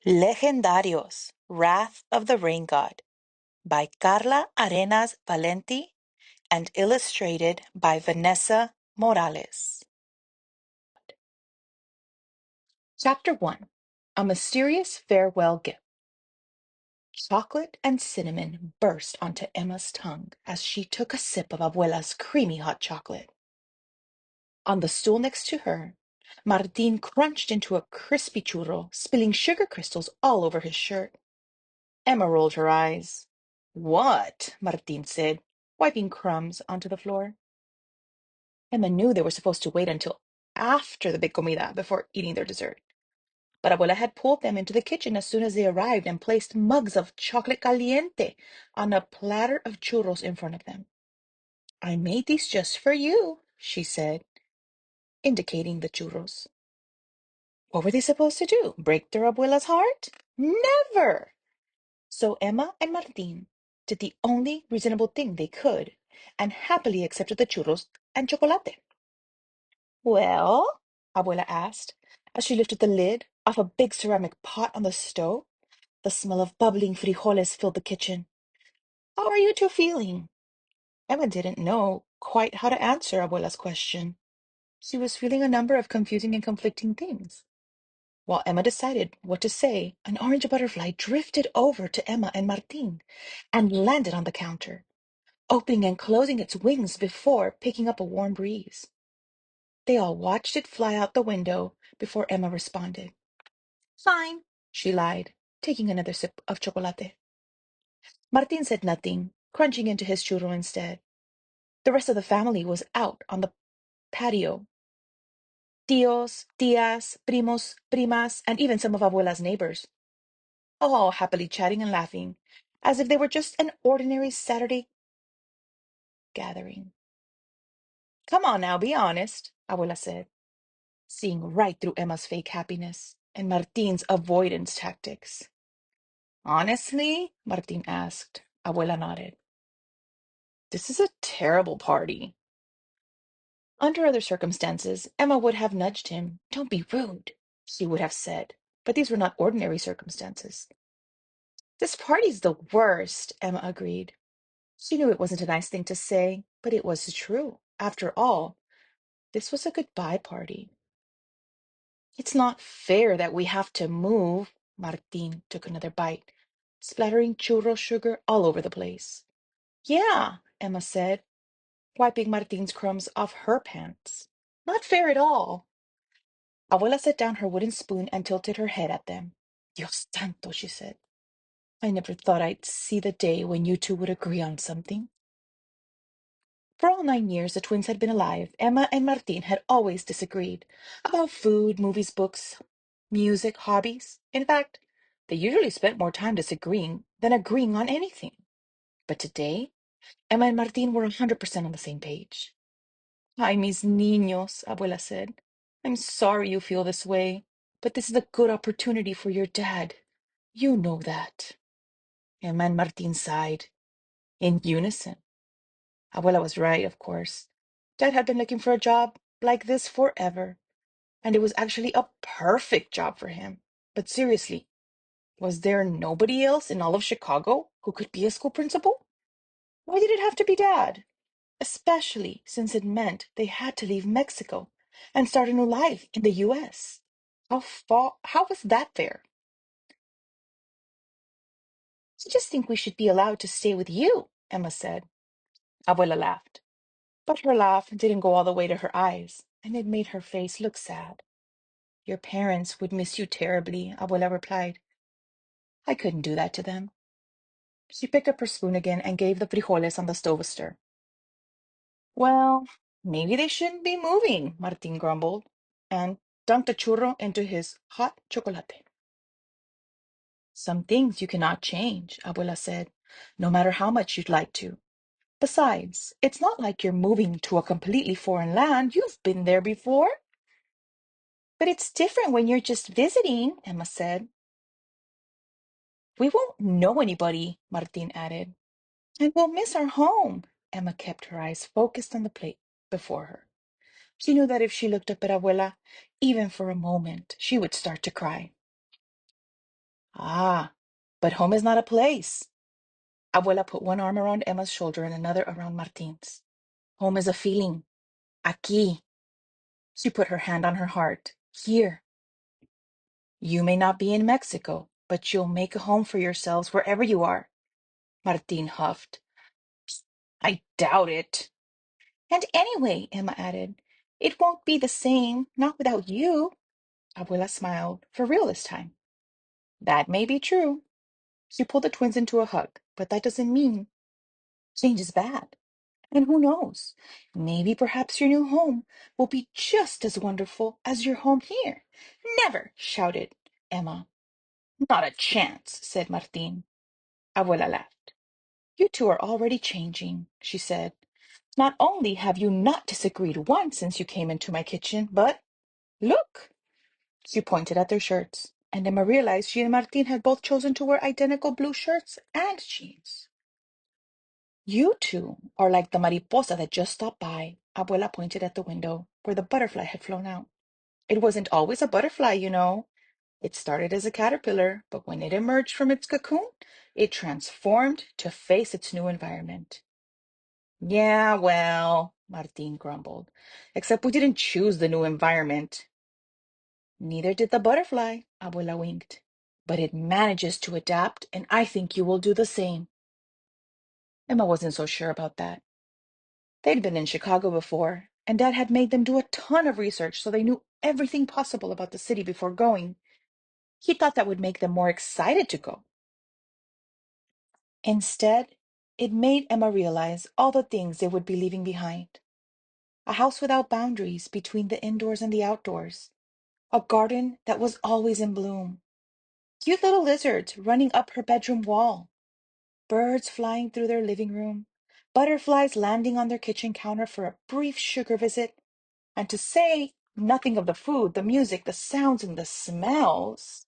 Legendarios, Wrath of the Rain God by Karla Valenti and illustrated by Vanessa Morales. Chapter 1. A Mysterious Farewell Gift. Chocolate and cinnamon burst onto Emma's tongue as she took a sip of Abuela's creamy hot chocolate. On the stool next to her, Martin crunched into a crispy churro, spilling sugar crystals all over his shirt. Emma rolled her eyes. What? Martin said, wiping crumbs onto the floor. Emma knew they were supposed to wait until after the big comida before eating their dessert. But Abuela had pulled them into the kitchen as soon as they arrived and placed mugs of chocolate caliente on a platter of churros in front of them. I made these just for you, she said, indicating the churros. What were they supposed to do? Break their abuela's heart? Never! So Emma and Martin did the only reasonable thing they could and happily accepted the churros and chocolate. Well, Abuela asked as she lifted the lid off a big ceramic pot on the stove. The smell of bubbling frijoles filled the kitchen. How are you two feeling? Emma didn't know quite how to answer Abuela's question. She was feeling a number of confusing and conflicting things. While Emma decided what to say, an orange butterfly drifted over to Emma and Martin and landed on the counter, opening and closing its wings before picking up a warm breeze. They all watched it fly out the window before Emma responded. Fine, she lied, taking another sip of chocolate. Martin said nothing, crunching into his churro instead. The rest of the family was out on the patio. Tios, tias, primos, primas, and even some of Abuela's neighbors, all happily chatting and laughing, as if they were just an ordinary Saturday gathering. Come on now, be honest, Abuela said, seeing right through Emma's fake happiness and Martin's avoidance tactics. Honestly? Martin asked. Abuela nodded. This is a terrible party. Under other circumstances, Emma would have nudged him. Don't be rude, she would have said. But these were not ordinary circumstances. This party's the worst, Emma agreed. She knew it wasn't a nice thing to say, but it was true. After all, this was a goodbye party. It's not fair that we have to move. Martin took another bite, splattering churro sugar all over the place. Yeah, Emma said, wiping Martin's crumbs off her pants. Not fair at all. Abuela set down her wooden spoon and tilted her head at them. Dios santo, she said. I never thought I'd see the day when you two would agree on something. For all 9 years the twins had been alive, Emma and Martin had always disagreed about food, movies, books, music, hobbies. In fact, they usually spent more time disagreeing than agreeing on anything. But today, Emma and Martin were 100% on the same page. Ay, mis niños, Abuela said. I'm sorry you feel this way, but this is a good opportunity for your dad. You know that. Emma and Martin sighed, in unison. Abuela was right, of course. Dad had been looking for a job like this forever, and it was actually a perfect job for him. But seriously, was there nobody else in all of Chicago who could be a school principal? Why did it have to be Dad? Especially since it meant they had to leave Mexico and start a new life in the US. How was that fair? I just think we should be allowed to stay with you, Emma said. Abuela laughed. But her laugh didn't go all the way to her eyes, and it made her face look sad. Your parents would miss you terribly, Abuela replied. I couldn't do that to them. She picked up her spoon again and gave the frijoles on the stove a stir. Well, maybe they shouldn't be moving, Martin grumbled, and dunked a churro into his hot chocolate. Some things you cannot change, Abuela said, no matter how much you'd like to. Besides, it's not like you're moving to a completely foreign land. You've been there before. But it's different when you're just visiting, Emma said. We won't know anybody, Martin added. And we'll miss our home. Emma kept her eyes focused on the plate before her. She knew that if she looked up at Abuela, even for a moment, she would start to cry. Ah, but home is not a place. Abuela put one arm around Emma's shoulder and another around Martin's. Home is a feeling. Aquí. She put her hand on her heart. Here. You may not be in Mexico, but you'll make a home for yourselves wherever you are. Martin huffed. I doubt it. And anyway, Emma added, it won't be the same, not without you. Abuela smiled, for real this time. That may be true. She pulled the twins into a hug, but that doesn't mean change is bad. And who knows? Maybe perhaps your new home will be just as wonderful as your home here. Never, shouted Emma. Not a chance, said Martin. Abuela laughed. You two are already changing, she said. Not only have you not disagreed once since you came into my kitchen, but look. She pointed at their shirts, and Emma realized she and Martin had both chosen to wear identical blue shirts and jeans. You two are like the mariposa that just stopped by. Abuela pointed at the window where the butterfly had flown out. It wasn't always a butterfly, you know. It started as a caterpillar, but when it emerged from its cocoon, it transformed to face its new environment. Yeah, well, Martin grumbled, except we didn't choose the new environment. Neither did the butterfly, Abuela winked. But it manages to adapt, and I think you will do the same. Emma wasn't so sure about that. They'd been in Chicago before, and Dad had made them do a ton of research so they knew everything possible about the city before going. He thought that would make them more excited to go. Instead, it made Emma realize all the things they would be leaving behind. A house without boundaries between the indoors and the outdoors. A garden that was always in bloom. Cute little lizards running up her bedroom wall. Birds flying through their living room. Butterflies landing on their kitchen counter for a brief sugar visit. And to say nothing of the food, the music, the sounds, and the smells.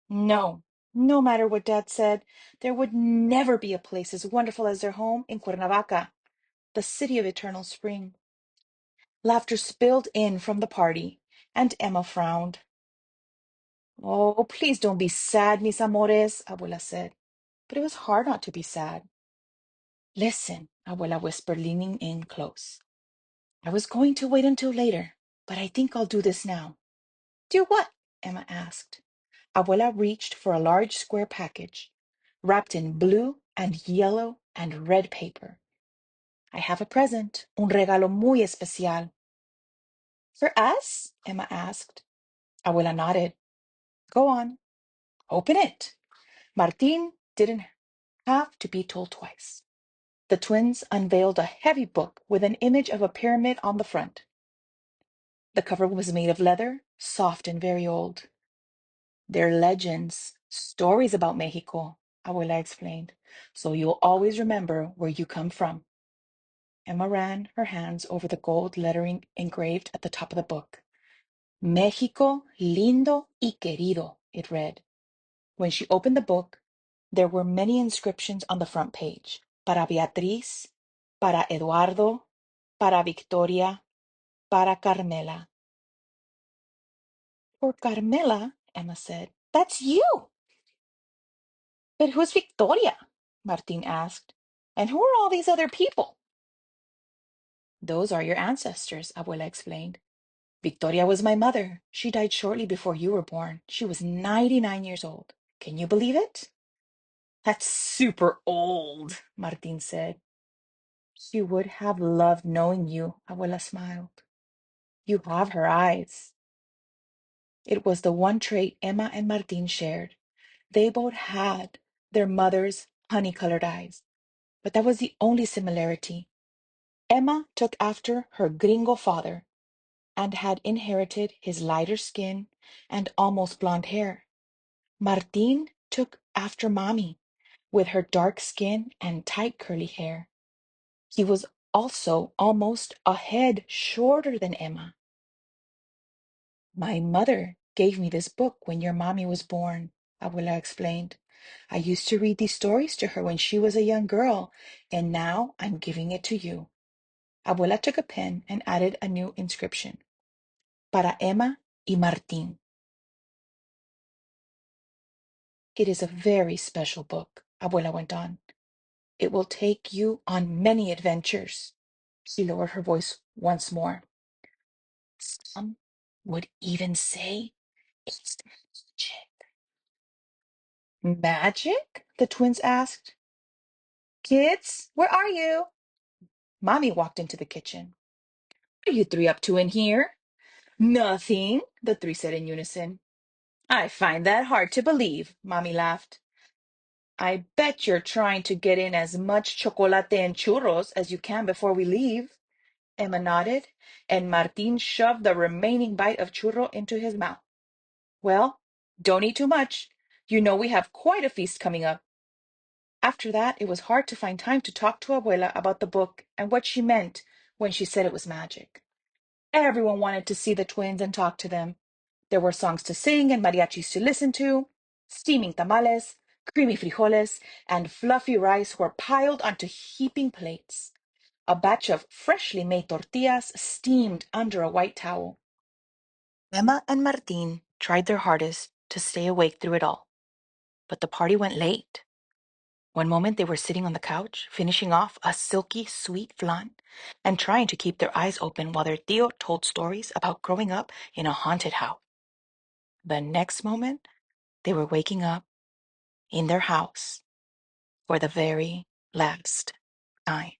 No, no matter what Dad said, there would never be a place as wonderful as their home in Cuernavaca, the city of eternal spring. Laughter spilled in from the party, and Emma frowned. Oh, please don't be sad, mis amores, Abuela said. But it was hard not to be sad. Listen, Abuela whispered, leaning in close. I was going to wait until later, but I think I'll do this now. Do what? Emma asked. Abuela reached for a large square package, wrapped in blue and yellow and red paper. I have a present, un regalo muy especial. For us? Emma asked. Abuela nodded. Go on. Open it. Martin didn't have to be told twice. The twins unveiled a heavy book with an image of a pyramid on the front. The cover was made of leather, soft and very old. They're legends, stories about Mexico, Abuela explained, so you'll always remember where you come from. Emma ran her hands over the gold lettering engraved at the top of the book. México lindo y querido, it read. When she opened the book, there were many inscriptions on the front page. Para Beatriz, para Eduardo, para Victoria, para Carmela. For Carmela, Emma said. That's you! But who's Victoria? Martin asked. And who are all these other people? Those are your ancestors, Abuela explained. Victoria was my mother. She died shortly before you were born. She was 99 years old. Can you believe it? That's super old, Martin said. She would have loved knowing you, Abuela smiled. You have her eyes. It was the one trait Emma and Martin shared. They both had their mother's honey-colored eyes, but that was the only similarity. Emma took after her gringo father and had inherited his lighter skin and almost blonde hair. Martin took after Mommy with her dark skin and tight curly hair. He was also almost a head shorter than Emma. My mother gave me this book when your mommy was born, Abuela explained. I used to read these stories to her when she was a young girl, and now I'm giving it to you. Abuela took a pen and added a new inscription. Para Emma y Martín. It is a very special book, Abuela went on. It will take you on many adventures. She lowered her voice once more. Some would even say it's magic. Magic? The twins asked. Kids, where are you? Mommy walked into the kitchen. What are you three up to in here? Nothing, the three said in unison. I find that hard to believe, Mommy laughed. I bet you're trying to get in as much chocolate and churros as you can before we leave. Emma nodded, and Martin shoved the remaining bite of churro into his mouth. Well, don't eat too much. You know we have quite a feast coming up. After that, it was hard to find time to talk to Abuela about the book and what she meant when she said it was magic. Everyone wanted to see the twins and talk to them. There were songs to sing and mariachis to listen to. Steaming tamales, creamy frijoles, and fluffy rice were piled onto heaping plates. A batch of freshly made tortillas steamed under a white towel. Emma and Martin tried their hardest to stay awake through it all, but the party went late. One moment they were sitting on the couch, finishing off a silky sweet flan and trying to keep their eyes open while their tío told stories about growing up in a haunted house. The next moment, they were waking up in their house for the very last time.